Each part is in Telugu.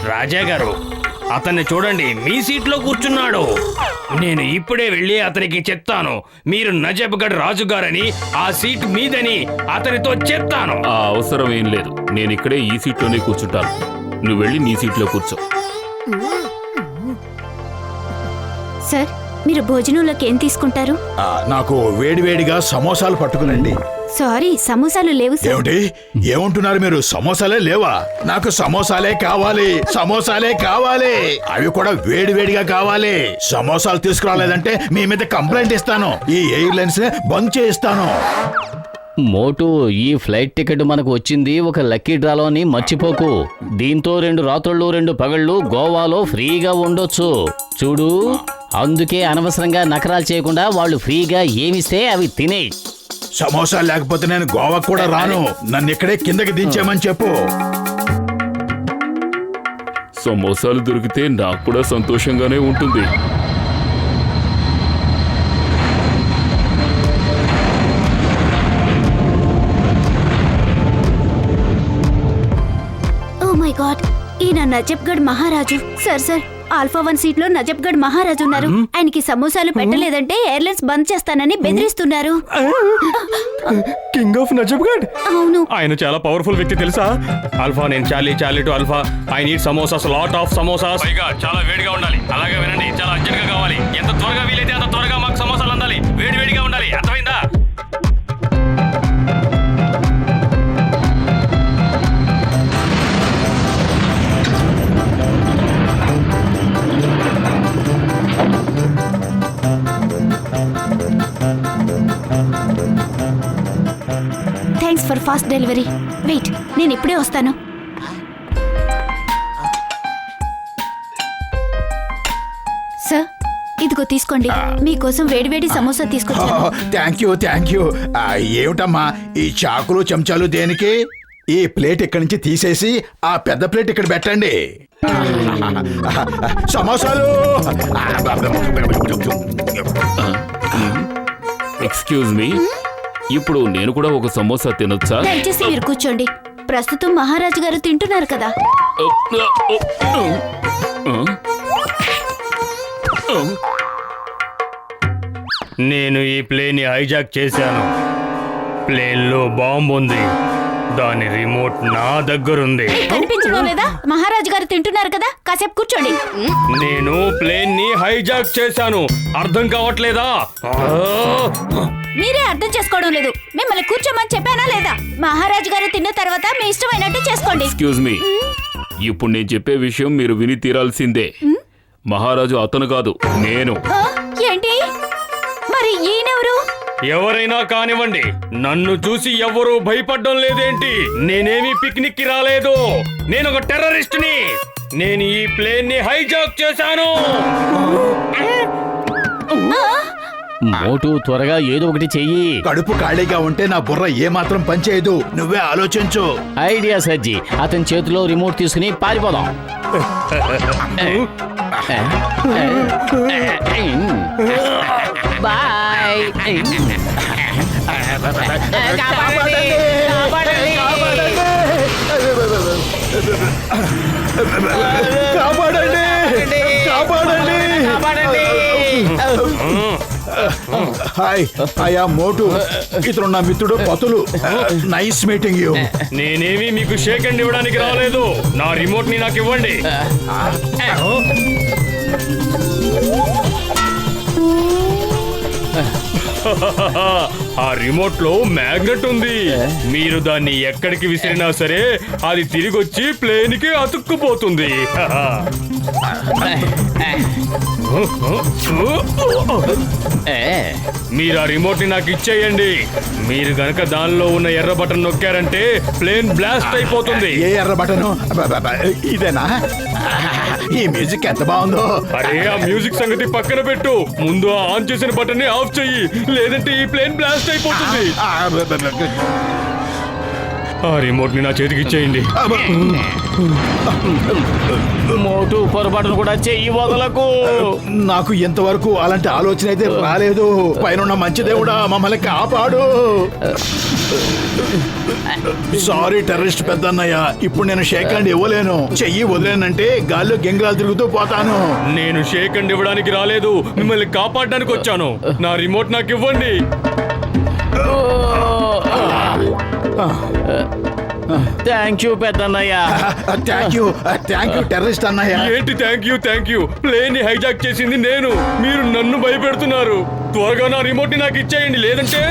రాజా గారు, అతన్ని చూడండి, మీ సీట్లో కూర్చున్నాడు. నేను ఇప్పుడే వెళ్ళి అతనికి చెప్తాను, మీరు నజబ్గఢ్ రాజుగారని, ఆ సీట్ మీదని అతనితో చెప్తాను. ఆ అవసరం ఏం లేదు, నేను ఇక్కడే ఈ సీట్లోనే కూర్చుంటాను. నువ్వు వెళ్ళి నీ సీట్లో కూర్చో. సార్, మీరు భోజనంలోకి ఏం తీసుకుంటారు? నాకు వేడివేడిగా సమోసాలు పట్టుకునండి. సారీ, సమోసాలు లేవు సార్. ఏమిటి ఏమంటున్నారు మీరు? సమోసాలే లేవా? నాకు సమోసాలే కావాలి, సమోసాలే కావాలి, అవి కూడా వేడివేడిగా కావాలి. సమోసాలు తీసుకురాలేదంటే మీ మీద కంప్లైంట్ ఇస్తాను, ఈ ఎయిర్లైన్స్ బంద్ చేయిస్తాను. మోటు, ఈ ఫ్లైట్ టికెట్ మనకు వచ్చింది ఒక లక్కీ డ్రాలోని మర్చిపోకు. దీంతో 2 రాత్రుళ్ళు 2 పగళ్ళు గోవాలో ఫ్రీగా ఉండొచ్చు. చూడు, అందుకే అనవసరంగా నకరాలు చేయకుండా వాళ్ళు ఫ్రీగా ఏమిస్తే అవి తినేయి. సమోసాలు లేకపోతే నేను గోవా కూడా రాను. నన్ను ఇక్కడే కిందకి దించేమని చెప్పు. సమోసాలు దొరికితే నాకు కూడా సంతోషంగానే ఉంటుంది. ఓ మై గాడ్, ఈయన నజబ్గఢ్ మహారాజు. సార్, ఆల్ఫా 1 సీట్ లో నజబ్గఢ్ మహారాజు ఉన్నారు. ఆయనకి సమోసాలు పెట్టలేదంటే ఎయిర్లైన్స్ బంద్ చేస్తానని బెదిరిస్తున్నారు. King of Najafgarh? అవును. ఆయన చాలా పవర్ఫుల్ వ్యక్తి తెలుసా? ఆల్ఫా, నేను Charlie to alpha. I need samosas, lot of samosas. పైగా చాలా వేడిగా ఉండాలి. అలాగే వినండి, చాలా అర్జెంట్ గా కావాలి. ఎంత త్వరగా వీలైతే అంత త్వరగా మాకు సమోసాలు అందాలి. వేడిగా ఉండాలి, అర్థమైందా? Thanks for fast delivery. Wait, నేను ఇప్పుడే వస్తాను. సార్, ఇదిగో తీసుకోండి, మీకోసం వేడివేడి సమోసా తీసుకొచ్చాను. Thank you. ఏమిటమ్మా ఈ చాకులు చెంచాలు దేనికి? ఈ ప్లేట్ ఇక్కడి నుంచి తీసేసి ఆ పెద్ద ప్లేట్ ఇక్కడ పెట్టండి. సమోసాలు. ఎక్స్క్యూజ్ మీ, ఇప్పుడు నేను కూడా ఒక సమోసా తినొచ్చా? దయచేసి మీరు కూర్చోండి. ప్రస్తుతం మహారాజు గారు తింటున్నారు కదా. నేను ఈ ప్లేన్ ని హైజాక్ చేశాను. ప్లేన్ లో బాంబు ఉంది, దాని రిమోట్ నా దగ్గరుంది. కనిపించడం లేదా? మహారాజు గారు తింటున్నారు కదా, కాసేపు కూర్చోండి. నేను ప్లేన్ ని హైజాక్ చేశాను, అర్థం కావట్లేదా? మీరే అర్థం చేసుకోవడం లేదు. మిమ్మల్ని కూర్చోమని చెప్పానా లేదా? మహారాజు గారు తిన్న తర్వాత మీ ఇష్టమైనట్టు చేసుకోండి. ఎక్స్క్యూజ్ మీ, ఇప్పుడు నేను చెప్పే విషయం మీరు విని తీరాల్సిందే. మహారాజు అతను కాదు, నేను. ఏంటి మరి? ఈయనెవరు? ఎవరైనా కానివ్వండి, నన్ను చూసి ఎవరూ భయపడడం లేదేంటి? నేనేమి పిక్నిక్ కి రాలేదు, నేను ఒక టెర్రరిస్ట్ ని. నేను ఈ ప్లేన్ ని హైజాక్ చేశాను. మోటు, త్వరగా ఏదో ఒకటి చెయ్యి. కడుపు ఖాళీగా ఉంటే నా బుర్ర ఏమాత్రం పనిచేయదు. నువ్వే ఆలోచించు. ఐడియా సజ్జి, అతని చేతిలో రిమోట్ తీసుకుని పారిపోదాం. బాయ్. హాయ్, ఆయా మోటు. ఇతను నా మిత్రుడు పతులు. Nice meeting you. నేనేమి మీకు షేక్ హ్యాండ్ ఇవ్వడానికి రాలేదు. నా రిమోట్ ని నాకు ఇవ్వండి. ఆ రిమోట్ లో మ్యాగ్నెట్ ఉంది. మీరు దాన్ని ఎక్కడికి విసిరినా సరే అది తిరిగి వచ్చి ప్లేన్ కి అతుక్కుపోతుంది. మీరు ఆ రిమోట్ ని నాకు ఇచ్చేయండి. మీరు గనక దానిలో ఉన్న ఎర్ర బటన్ నొక్కారంటే ప్లేన్ బ్లాస్ట్ అయిపోతుంది. ఏ ఎర్ర బటను? ఇదేనా? ఈ మ్యూజిక్ ఎంత బాగుందో. అరే ఆ మ్యూజిక్ సంగతి పక్కన పెట్టు, ముందు ఆ ఆన్ చేసిన బటన్ ని ఆఫ్ చెయ్యి, లేదంటే ఈ ప్లేన్ బ్లాస్ట్ అయిపోతుంది. ఆ రిమోట్ ని నా చేతికి ఇచ్చేయండి. మోటు పొరపాటును కూడా చెయ్యి వదలకు. నాకు ఇంతవరకు అలాంటి ఆలోచన అయితే రాలేదు. పైన మంచి దేవుడా మమ్మల్ని కాపాడు. సారీ టెర్రరిస్ట్ పెద్దన్నయ్య, ఇప్పుడు నేను షేక్ హ్యాండ్ ఇవ్వలేను. చెయ్యి వదిలేనంటే గాల్లో గెంగరాలు తిరుగుతూ పోతాను. నేను షేక్ హ్యాండ్ ఇవ్వడానికి రాలేదు, మిమ్మల్ని కాపాడడానికి వచ్చాను. నా రిమోట్ నాకు ఇవ్వండి. థ్యాంక్ యూ పెద్దన్నయ్య. థ్యాంక్ యూ టెర్రరిస్ట్ అన్నయ్య. ఏంటి థ్యాంక్ యూ? ప్లేన్ ని హైజాక్ చేసింది నేను, మీరు నన్ను భయపెడుతున్నారు. త్వరగా నా రిమోట్ ని నాకు ఇచ్చేయండి, లేదంటే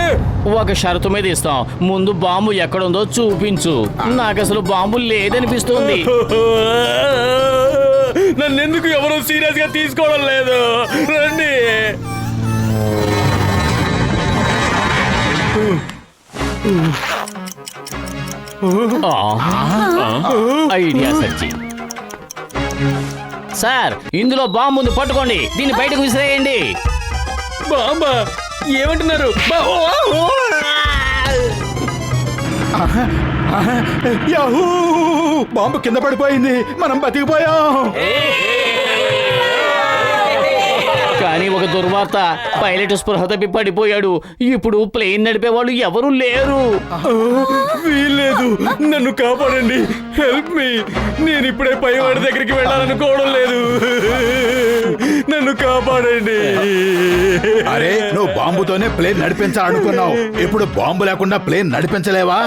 ఒక షరతు మీద ఇస్తాం. ముందు బాంబు ఎక్కడుందో చూపించు. నాకు అసలు బాంబు లేదనిపిస్తుంది. నన్నెందుకు ఎవరూ సీరియస్ గా తీసుకోవడం లేదు? రండి. ఐడియా సచ్చి. సార్, ఇందులో బాంబు ఉంది, పట్టుకోండి. దీన్ని బయటకు విసిరేయండి. బాంబా? ఏమంటున్నారు? యాహూ! బాంబు కింద పడిపోయింది, మనం బతికిపోయాం. కానీ ఒక దుర్వార్త, పైలట్ స్పృహ తప్పి పడిపోయాడు. ఇప్పుడు ప్లేన్ నడిపే వాళ్ళు ఎవరు లేరు. వీల్లేదు, నన్ను కాపాడండి. Help me. నేను ఇప్పుడే పైవాడి దగ్గరికి వెళ్ళాలనుకోవడం లేదు. నన్ను కాపాడండి. అరే, నువ్వు బాంబుతోనే ప్లేన్ నడిపించాలనుకున్నావు, ఇప్పుడు బాంబు లేకుండా ప్లేన్ నడిపించలేవా?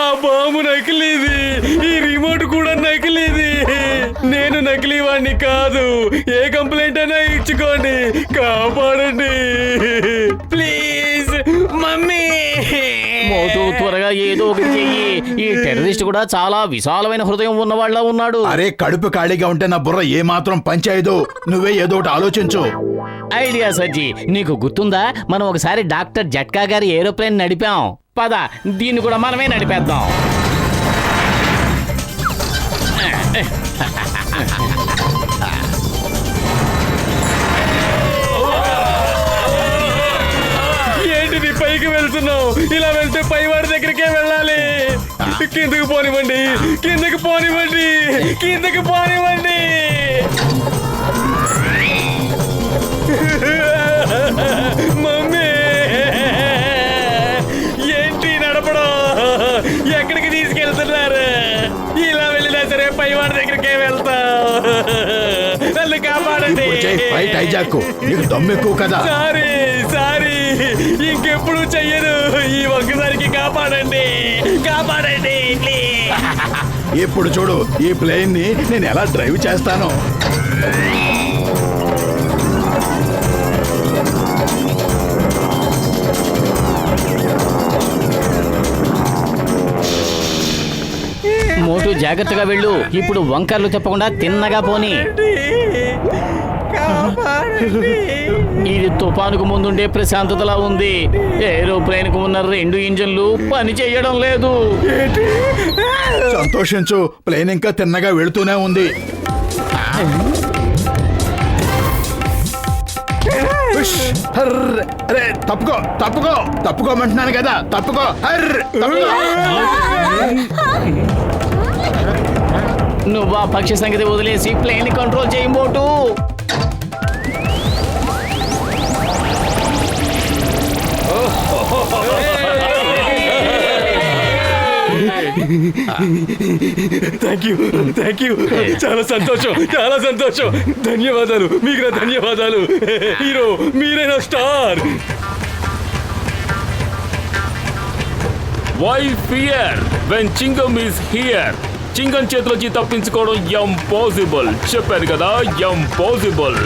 ఆ బాంబు నకిలీది, ఈ రిమోట్ కూడా నకిలీది. నేను నకిలీ వాడిని కాదు. ఏ కంప్లైంట్ అయినా ఇచ్చుకోండి, కాపాడండి ప్లీజ్. మమ్మీ, మోటు త్వరగా ఏదో ఒకటి చెయ్యి. ఈ టెర్రరిస్ట్ కూడా చాలా విశాలమైన హృదయం ఉన్నవాళ్ళ ఉన్నాడు. అరే, కడుపు ఖాళీగా ఉంటే నా బుర్ర ఏమాత్రం పనిచేయదు. నువ్వే ఏదో ఒకటి ఆలోచించు. ఐడియా సజ్జి. నీకు గుర్తుందా, మనం ఒకసారి డాక్టర్ జట్కా గారి ఏరోప్లేన్ నడిపాం. పద, దీన్ని కూడా మనమే నడిపేద్దాం. ఏంటిది పైకి వెళ్తున్నావు? ఇలా వెళ్తే పైవాడి దగ్గరికే వెళ్ళాలి. కిందకి పోనివ్వండి, కిందకి పోనివ్వండి, కిందకి పోనివ్వండి. మమ్మీ, ఏంటి నడపడం? ఎక్కడికి తీసుకెళ్తున్నారు? ఇలా వెళ్ళినా సరే పైవాడి దగ్గరికే వెళ్తా. నన్ను కాపాడండి. ఇప్పుడు చెయ్యి, ఫ్లైట్ హైజాక్. నీకు దమ్ము ఎక్కువ కదా. సారీ, ఇంకెప్పుడు చెయ్యను. ఈ ఒక్కసారికి కాపాడండి, కాపాడండి ప్లీజ్. ఇప్పుడు చూడు, ఈ ప్లేన్ ని నేను ఎలా డ్రైవ్ చేస్తాను. మోటు జాగ్రత్తగా వెళ్ళు. ఇప్పుడు వంకర్లు చెప్పకుండా తిన్నగా పోని. ఇది తుఫానుకు ముందుండే ప్రశాంతతలా ఉంది. ఏరోప్లేన్ కు ఉన్న 2 ఇంజన్లు పని చేయడం లేదు. సంతోషించు, ప్లేన్ ఇంకా తిన్నగా వెళుతూనే ఉంది. ఉష్, హర్ర్. అరే, తప్పుకోమంటున్నాను కదా, తప్పుకో. హర్ర్, తప్పుకో. నువ్వు ఆ పక్షి సంగతి వదిలేసి ప్లేన్ కంట్రోల్ చేయి మోటు. Thank you. చాలా సంతోషం. ధన్యవాదాలు, మీకు నా ధన్యవాదాలు. హీరో, మీరే నా star. Why fear when Chingam is here. Chingam చేతిలోంచి తప్పించుకోవడం ఇంపాసిబుల్. చెప్పాను కదా, ఇంపాసిబుల్.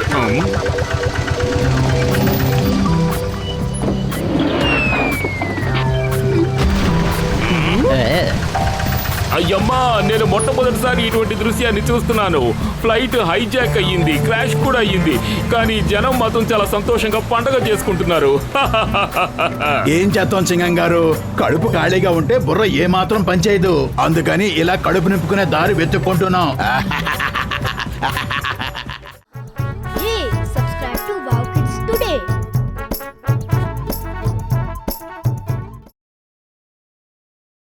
అయ్యమ్మా నేను మొట్టమొదటిసారి ఇటువంటి దృశ్యాన్ని చూస్తున్నాను. ఫ్లైట్ హైజాక్ అయ్యింది, క్రాష్ కూడా అయ్యింది, కానీ జనం మాత్రం చాలా సంతోషంగా పండగ చేసుకుంటున్నారు. ఏం చేద్దాం సింగం గారు, కడుపు ఖాళీగా ఉంటే బుర్ర ఏమాత్రం పనిచేయదు. అందుకని ఇలా కడుపు నింపుకునే దారి వెతుక్కుంటున్నాం.